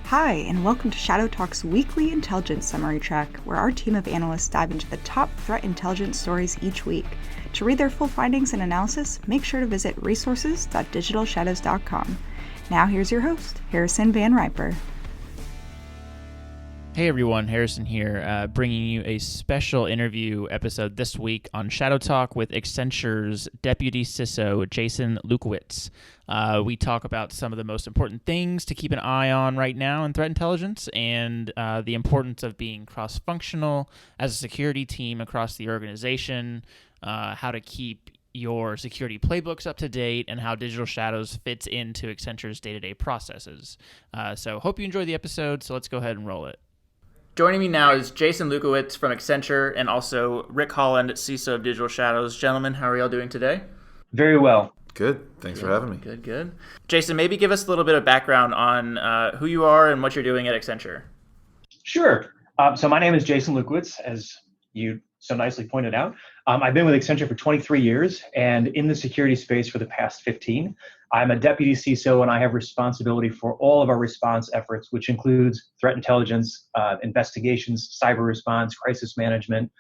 Hi, and welcome to Shadow Talk's weekly intelligence summary track, where our team of analysts dive into the top threat intelligence stories each week. To read their full findings and analysis, make sure to visit resources.digitalshadows.com. Now here's your host, Harrison Van Riper. Hey everyone, Harrison here, bringing you a special interview episode this week on Shadow Talk with Accenture's Deputy CISO, Jason Lewkowicz. We talk about some of the most important things to keep an eye on right now in threat intelligence and the importance of being cross-functional as a security team across the organization, how to keep your security playbooks up to date, and how Digital Shadows fits into Accenture's day-to-day processes. So hope you enjoy the episode, so let's go ahead and roll it. Joining me now is Jason Lewkowicz from Accenture and also Rick Holland, CISO of Digital Shadows. Gentlemen, how are y'all doing today? Very well. Good. Thanks for having me. Good. Jason, maybe give us a little bit of background on who you are and what you're doing at Accenture. Sure. So my name is Jason Lewkowicz, as you so nicely pointed out. I've been with Accenture for 23 years and in the security space for the past 15. I'm a deputy CISO and I have responsibility for all of our response efforts, which includes threat intelligence, investigations, cyber response, crisis management,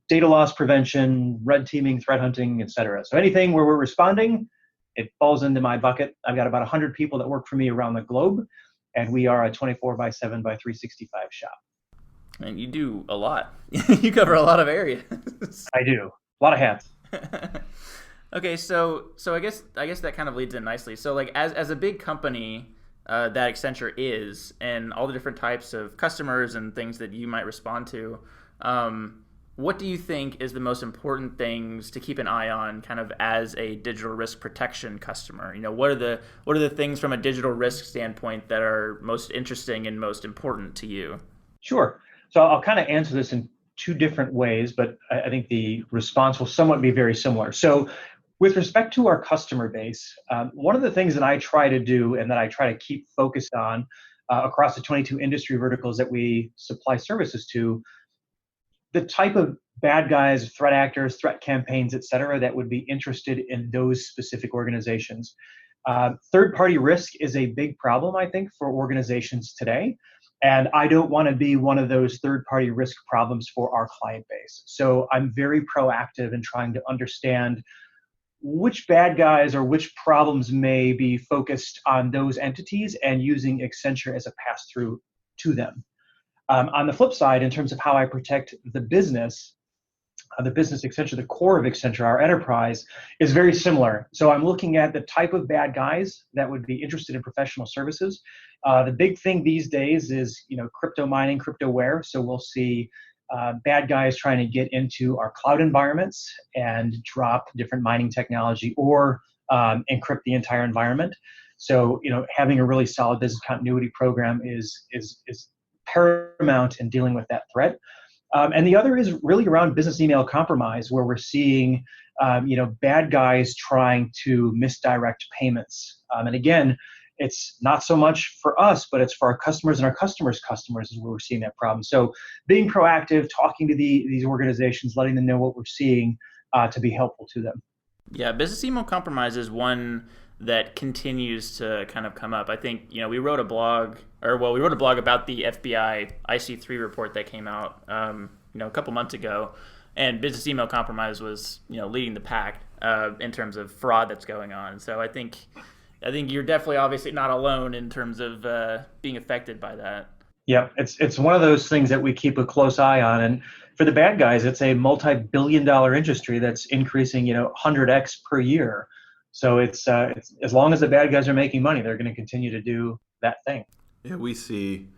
data loss prevention, red teaming, threat hunting, et cetera. So anything where we're responding, it falls into my bucket. I've got about 100 people that work for me around the globe, and we are a 24/7/365 shop. And you do a lot. You cover a lot of areas. I do. A lot of hats. Okay, so I guess that kind of leads in nicely. So like as a big company that Accenture is, and all the different types of customers and things that you might respond to, what do you think is the most important things to keep an eye on, kind of as a digital risk protection customer? You know, what are the things from a digital risk standpoint that are most interesting and most important to you? Sure. So I'll kind of answer this in two different ways, but I think the response will somewhat be very similar. So with respect to our customer base, one of the things that I try to do and that I try to keep focused on across the 22 industry verticals that we supply services to, the type of bad guys, threat actors, threat campaigns, et cetera, that would be interested in those specific organizations. Third-party risk is a big problem, I think, for organizations today. And I don't want to be one of those third-party risk problems for our client base. So I'm very proactive in trying to understand which bad guys or which problems may be focused on those entities and using Accenture as a pass-through to them. On the flip side, in terms of how I protect the business Accenture, the core of Accenture, our enterprise, is very similar. So I'm looking at the type of bad guys that would be interested in professional services. The big thing these days is, crypto mining, cryptoware. So we'll see bad guys trying to get into our cloud environments and drop different mining technology or encrypt the entire environment. So, having a really solid business continuity program is paramount in dealing with that threat. And the other is really around business email compromise, where we're seeing, bad guys trying to misdirect payments. And again, it's not so much for us, but it's for our customers and our customers' customers is where we're seeing that problem. So being proactive, talking to these organizations, letting them know what we're seeing to be helpful to them. Yeah, business email compromise is one that continues to kind of come up. I think, we wrote a blog about the FBI IC3 report that came out, a couple months ago, and business email compromise was, leading the pack in terms of fraud that's going on. So I think you're definitely obviously not alone in terms of being affected by that. Yeah, it's one of those things that we keep a close eye on. And for the bad guys, it's a multi-billion-dollar industry that's increasing, 100x per year. So it's as long as the bad guys are making money, they're going to continue to do that thing. Yeah, we see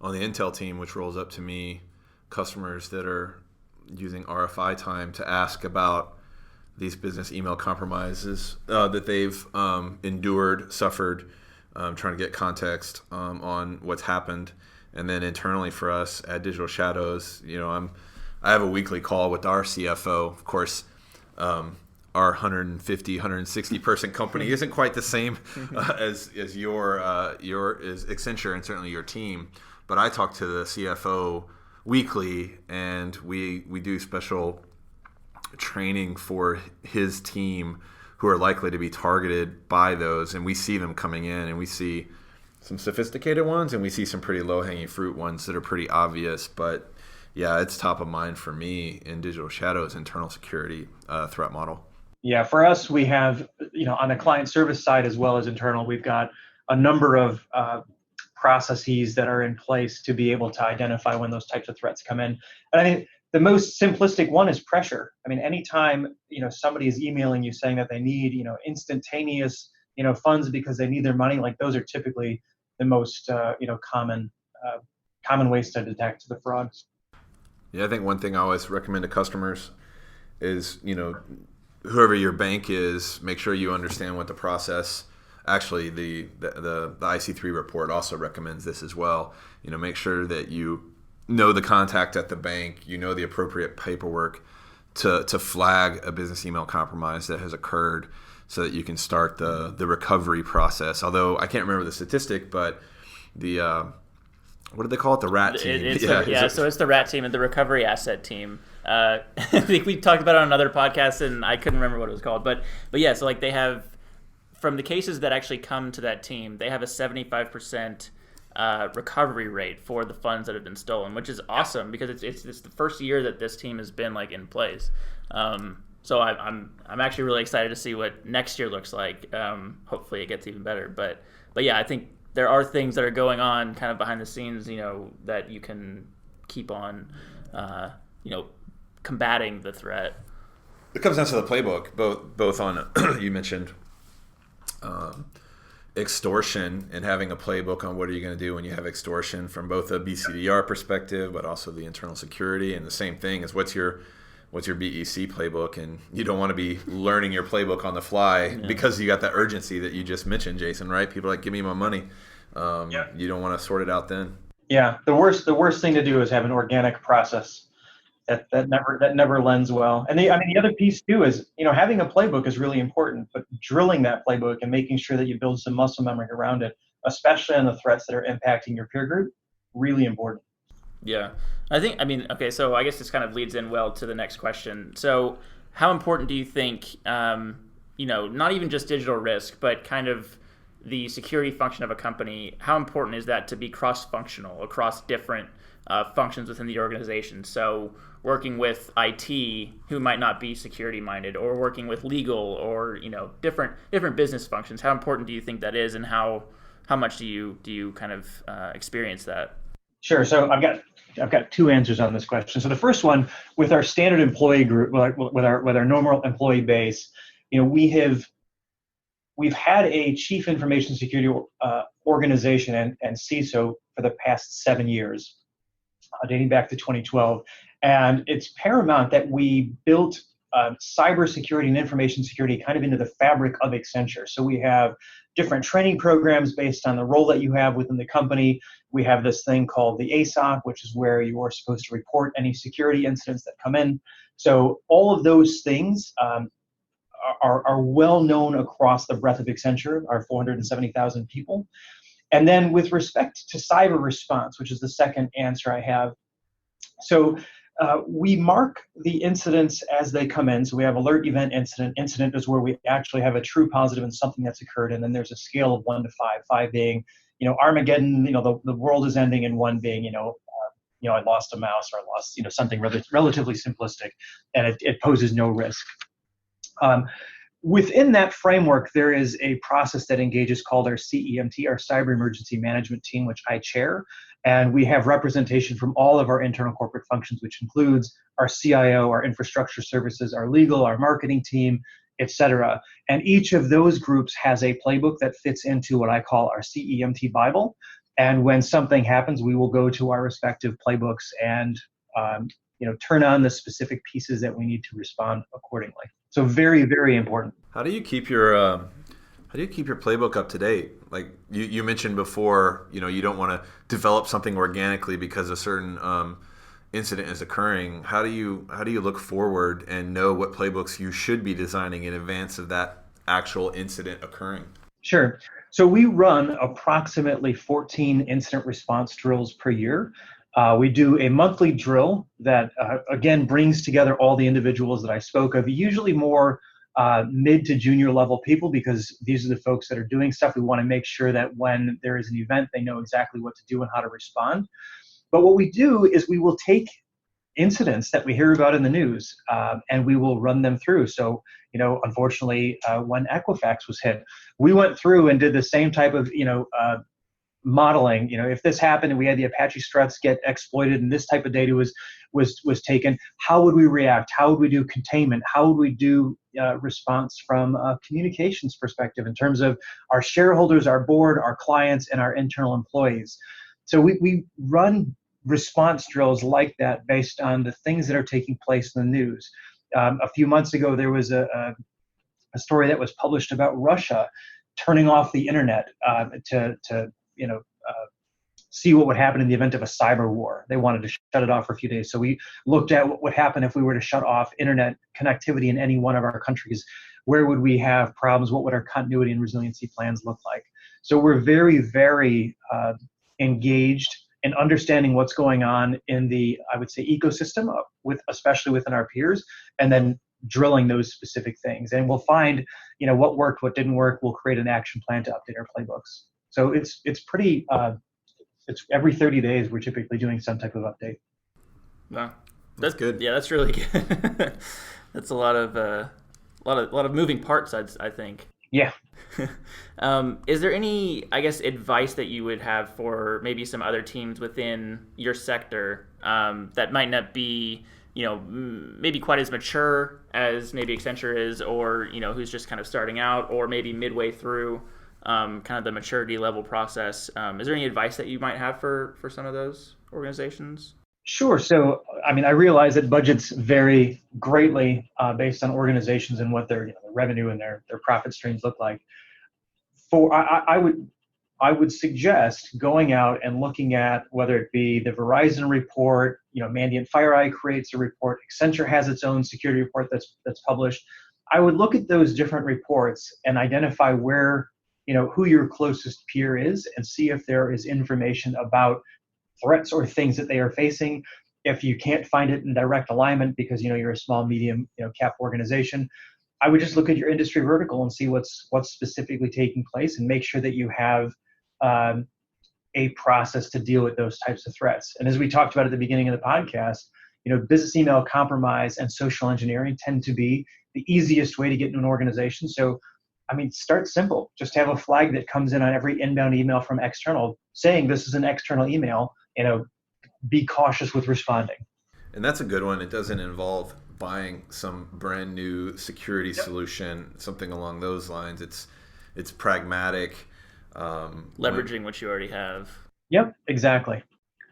on the Intel team, which rolls up to me, customers that are using RFI time to ask about these business email compromises that they've suffered, trying to get context on what's happened. And then internally for us at Digital Shadows, I have a weekly call with our CFO. Of course, our 150, 160 person company isn't quite the same as your Accenture and certainly your team. But I talk to the CFO weekly, and we do special training for his team who are likely to be targeted by those, and we see them coming in, and we see some sophisticated ones, and we see some pretty low-hanging fruit ones that are pretty obvious. But yeah, it's top of mind for me in Digital Shadows internal security threat model. Yeah, for us, we have, on the client service side as well as internal, we've got a number of processes that are in place to be able to identify when those types of threats come in. And I mean, the most simplistic one is pressure. I mean, anytime, somebody is emailing you saying that they need, instantaneous, funds because they need their money, like those are typically the most, common ways to detect the fraud. Yeah, I think one thing I always recommend to customers is, whoever your bank is, make sure you understand what the process. Actually, the IC3 report also recommends this as well. Make sure that you know the contact at the bank, the appropriate paperwork to flag a business email compromise that has occurred, so that you can start the recovery process. Although I can't remember the statistic, but the what do they call it? The RAT team. So it's the RAT team and the recovery asset team. I think we talked about it on another podcast, and I couldn't remember what it was called. But yeah, so like they have, from the cases that actually come to that team, they have a 75% recovery rate for the funds that have been stolen, which is awesome because it's the first year that this team has been like in place. So I'm actually really excited to see what next year looks like. Hopefully it gets even better. But yeah, I think there are things that are going on kind of behind the scenes, that you can keep on, combating the threat. It comes down to the playbook, both on you mentioned extortion, and having a playbook on what are you going to do when you have extortion from both a BCDR perspective, but also the internal security. And the same thing is what's your BEC playbook, and you don't want to be learning your playbook on the fly because you got that urgency that you just mentioned, Jason, right? People are like, give me my money. You don't want to sort it out then. Yeah, the worst thing to do is have an organic process. That never lends well. And the other piece too is, having a playbook is really important, but drilling that playbook and making sure that you build some muscle memory around it, especially on the threats that are impacting your peer group, really important. Yeah. Okay, so I guess this kind of leads in well to the next question. So how important do you think, not even just digital risk, but kind of the security function of a company, how important is that to be cross-functional across different functions within the organization? So working with IT, who might not be security minded, or working with legal, or different business functions. How important do you think that is, and how much do you kind of experience that? Sure. So I've got two answers on this question. So the first one, with our standard employee group, with our normal employee base, we've had a chief information security organization and CISO for the past 7 years, dating back to 2012. And it's paramount that we built cybersecurity and information security kind of into the fabric of Accenture. So we have different training programs based on the role that you have within the company. We have this thing called the ASOC, which is where you are supposed to report any security incidents that come in. So all of those things are well known across the breadth of Accenture, our 470,000 people. And then with respect to cyber response, which is the second answer I have, so we mark the incidents as they come in. So we have alert, event, incident. Incident is where we actually have a true positive and something that's occurred. And then there's a scale of 1 to 5, 5 being, Armageddon, the world is ending, and 1 being, I lost a mouse, or I lost, something relatively simplistic, and it poses no risk. Within that framework, there is a process that engages called our CEMT, our Cyber Emergency Management Team, which I chair. And we have representation from all of our internal corporate functions, which includes our CIO, our infrastructure services, our legal, our marketing team, et cetera. And each of those groups has a playbook that fits into what I call our CEMT Bible. And when something happens, we will go to our respective playbooks and turn on the specific pieces that we need to respond accordingly. So very, very important. How do you keep your playbook up to date? Like you mentioned before, you don't want to develop something organically because a certain incident is occurring. How do you look forward and know what playbooks you should be designing in advance of that actual incident occurring? Sure. So we run approximately 14 incident response drills per year. We do a monthly drill that, again, brings together all the individuals that I spoke of, usually more mid to junior level people, because these are the folks that are doing stuff. We want to make sure that when there is an event, they know exactly what to do and how to respond. But what we do is we will take incidents that we hear about in the news, and we will run them through. So, unfortunately, when Equifax was hit, we went through and did the same type of, modeling. If this happened and we had the Apache struts get exploited and this type of data was taken, how would we react? How would we do containment? How would we do response from a communications perspective in terms of our shareholders, our board, our clients, and our internal employees? So we run response drills like that based on the things that are taking place in the news. A few months ago, there was a story that was published about Russia turning off the internet to see what would happen in the event of a cyber war. They wanted to shut it off for a few days. So we looked at what would happen if we were to shut off internet connectivity in any one of our countries. Where would we have problems? What would our continuity and resiliency plans look like? So we're very, very engaged in understanding what's going on in the, I would say, ecosystem, especially within our peers, and then drilling those specific things. And we'll find, what worked, what didn't work. We'll create an action plan to update our playbooks. So it's pretty, it's every 30 days we're typically doing some type of update. Wow, that's good. Yeah, that's really good. That's a lot of moving parts, I think. Yeah. Is there any, advice that you would have for maybe some other teams within your sector that might not be, maybe quite as mature as maybe Accenture is, or, who's just kind of starting out, or maybe midway through kind of the maturity level process? Is there any advice that you might have for some of those organizations? Sure. So, I realize that budgets vary greatly based on organizations and what their revenue and their profit streams look like. I would suggest going out and looking at whether it be the Verizon report, Mandiant FireEye creates a report, Accenture has its own security report that's published. I would look at those different reports and identify where, who your closest peer is, and see if there is information about threats or things that they are facing. If you can't find it in direct alignment because you're a small, medium, cap organization, I would just look at your industry vertical and see what's specifically taking place, and make sure that you have a process to deal with those types of threats. And as we talked about at the beginning of the podcast, business email compromise and social engineering tend to be the easiest way to get into an organization. So, start simple. Just have a flag that comes in on every inbound email from external saying this is an external email. Be cautious with responding. And that's a good one. It doesn't involve buying some brand new security solution, something along those lines. It's pragmatic. Leveraging what you already have. Yep, exactly.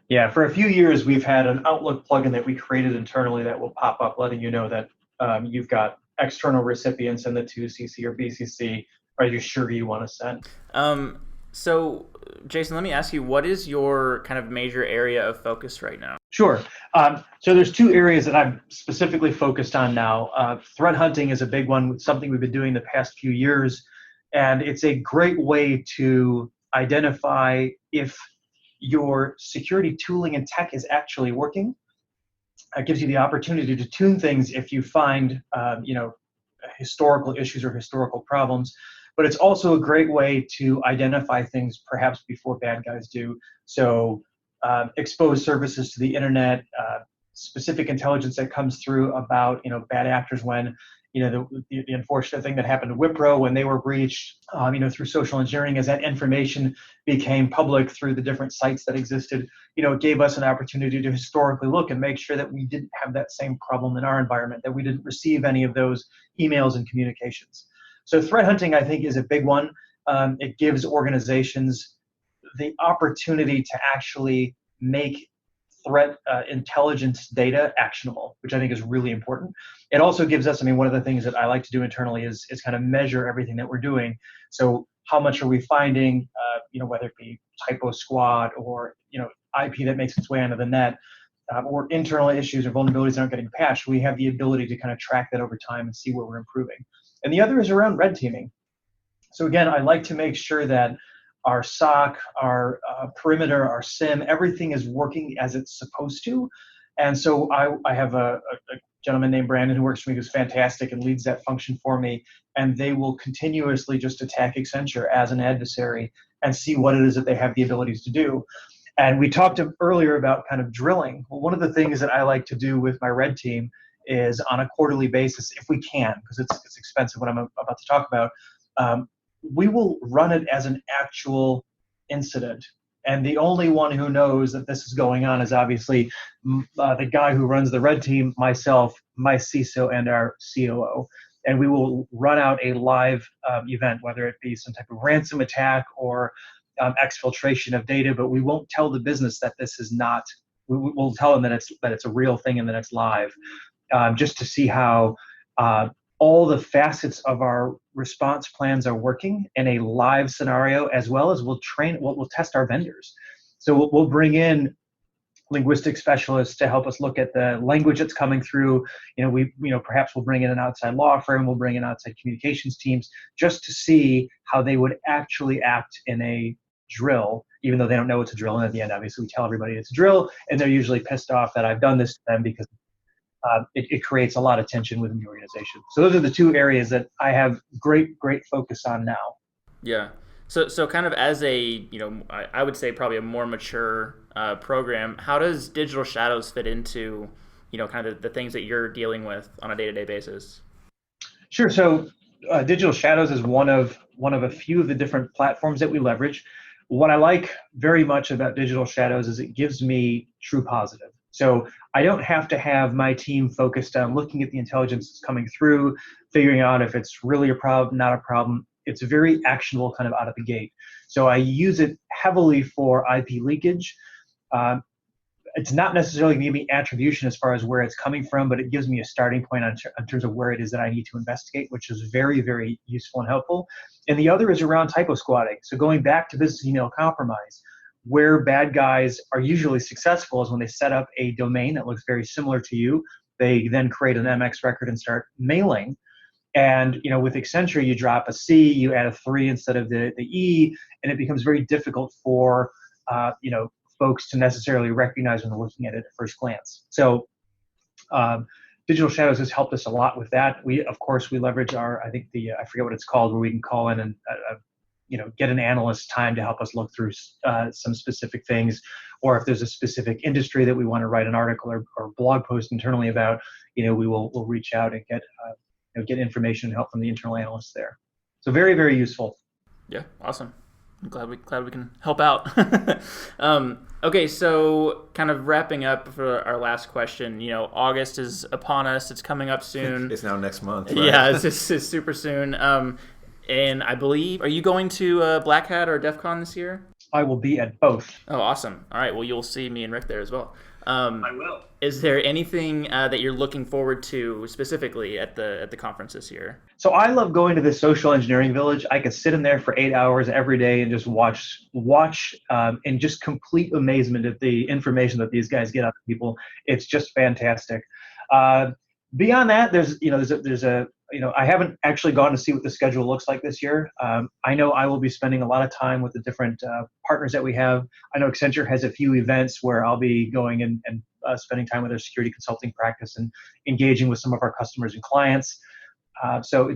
Yeah, for a few years, we've had an Outlook plugin that we created internally that will pop up letting you know that you've got external recipients in the 2CC or BCC. Are you sure you want to send? So, Jason, let me ask you, what is your kind of major area of focus right now? Sure. So there's two areas that I'm specifically focused on now. Threat hunting is a big one, something we've been doing the past few years. And it's a great way to identify if your security tooling and tech is actually working. It gives you the opportunity to tune things if you find, historical issues or historical problems. But it's also a great way to identify things perhaps before bad guys do. So expose services to the internet, specific intelligence that comes through about bad actors when the unfortunate thing that happened to Wipro when they were breached, through social engineering, as that information became public through the different sites that existed, it gave us an opportunity to historically look and make sure that we didn't have that same problem in our environment, that we didn't receive any of those emails and communications. So threat hunting, I think, is a big one. It gives organizations the opportunity to actually make threat intelligence data actionable, which I think is really important. It also gives us, one of the things that I like to do internally is kind of measure everything that we're doing. So how much are we finding, whether it be typo squad or, IP that makes its way onto the net, or internal issues or vulnerabilities that aren't getting patched. We have the ability to kind of track that over time and see where we're improving. And the other is around red teaming. So again, I like to make sure that our SOC, our perimeter, our SIM, everything is working as it's supposed to. And so I have a gentleman named Brandon who works for me who's fantastic and leads that function for me. And they will continuously just attack Accenture as an adversary and see what it is that they have the abilities to do. And we talked earlier about kind of drilling. Well, one of the things that I like to do with my red team is on a quarterly basis, if we can, because it's expensive what I'm about to talk about, we will run it as an actual incident. And the only one who knows that this is going on is obviously the guy who runs the red team, myself, my CISO, and our COO. And we will run out a live event, whether it be some type of ransom attack or exfiltration of data, but we won't tell the business that this is not. We'll tell them that it's a real thing and that it's live, just to see how all the facets of our response plans are working in a live scenario, as well as we'll test our vendors. So we'll bring in linguistic specialists to help us look at the language that's coming through. Perhaps we'll bring in an outside law firm, we'll bring in outside communications teams just to see how they would actually act in a drill, even though they don't know it's a drill. And at the end, obviously, we tell everybody it's a drill, and they're usually pissed off that I've done this to them because it creates a lot of tension within the organization. So those are the two areas that I have great focus on now. Yeah. So kind of as a, I would say probably a more mature program, how does Digital Shadows fit into, kind of the things that you're dealing with on a day-to-day basis? Sure. So Digital Shadows is one of a few of the different platforms that we leverage. What I like very much about Digital Shadows is it gives me true positive. So I don't have to have my team focused on looking at the intelligence that's coming through, figuring out if it's really a problem, not a problem. It's very actionable kind of out of the gate. So I use it heavily for IP leakage. It's not necessarily going to give me attribution as far as where it's coming from, but it gives me a starting point in terms of where it is that I need to investigate, which is very, very useful and helpful. And the other is around typo squatting. So going back to business email compromise, where bad guys are usually successful is when they set up a domain that looks very similar to you. They then create an MX record and start mailing. And with Accenture, you drop a C, you add a 3 instead of the E, and it becomes very difficult for folks to necessarily recognize when they're looking at it at first glance. So Digital Shadows has helped us a lot with that. We leverage I forget what it's called, where we can call in and get an analyst time to help us look through some specific things, or if there's a specific industry that we want to write an article or blog post internally about, we'll reach out and get information and help from the internal analysts there. So very, very useful. Yeah, awesome. I'm glad we can help out. Okay, so kind of wrapping up for our last question. August is upon us. It's coming up soon. It's now next month. Right? Yeah, it's super soon. And I believe, are you going to Black Hat or DEF CON this year? I will be at both. Oh, awesome. All right, well, you'll see me and Rick there as well. I will. Is there anything that you're looking forward to specifically at the conference this year? So I love going to the social engineering village. I could sit in there for 8 hours every day and just watch in just complete amazement at the information that these guys get out of people. It's just fantastic. Beyond that, I haven't actually gone to see what the schedule looks like this year. I know I will be spending a lot of time with the different partners that we have. I know Accenture has a few events where I'll be going and spending time with their security consulting practice and engaging with some of our customers and clients. So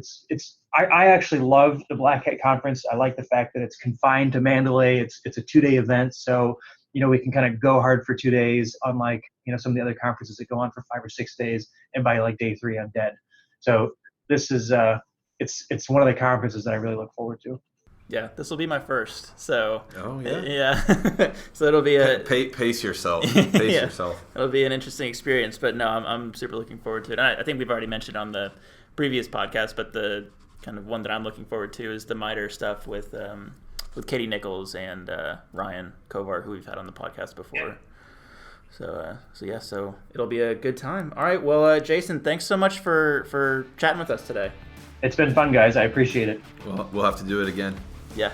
I actually love the Black Hat conference. I like the fact that it's confined to Mandalay. It's a 2-day event, so we can kind of go hard for 2 days, unlike some of the other conferences that go on for 5 or 6 days, and by like day 3 I'm dead. So this is it's one of the conferences that I really look forward to. Yeah, this will be my first. So yeah. So it'll be pace yourself. Pace yourself. It'll be an interesting experience, but no, I'm super looking forward to it. And I think we've already mentioned on the previous podcast, but the kind of one that I'm looking forward to is the MITRE stuff with Katie Nichols and Ryan Kovar, who we've had on the podcast before. Yeah. So it'll be a good time. All right, well, Jason, thanks so much for chatting with us today. It's been fun, guys. I appreciate it. We'll have to do it again. Yeah.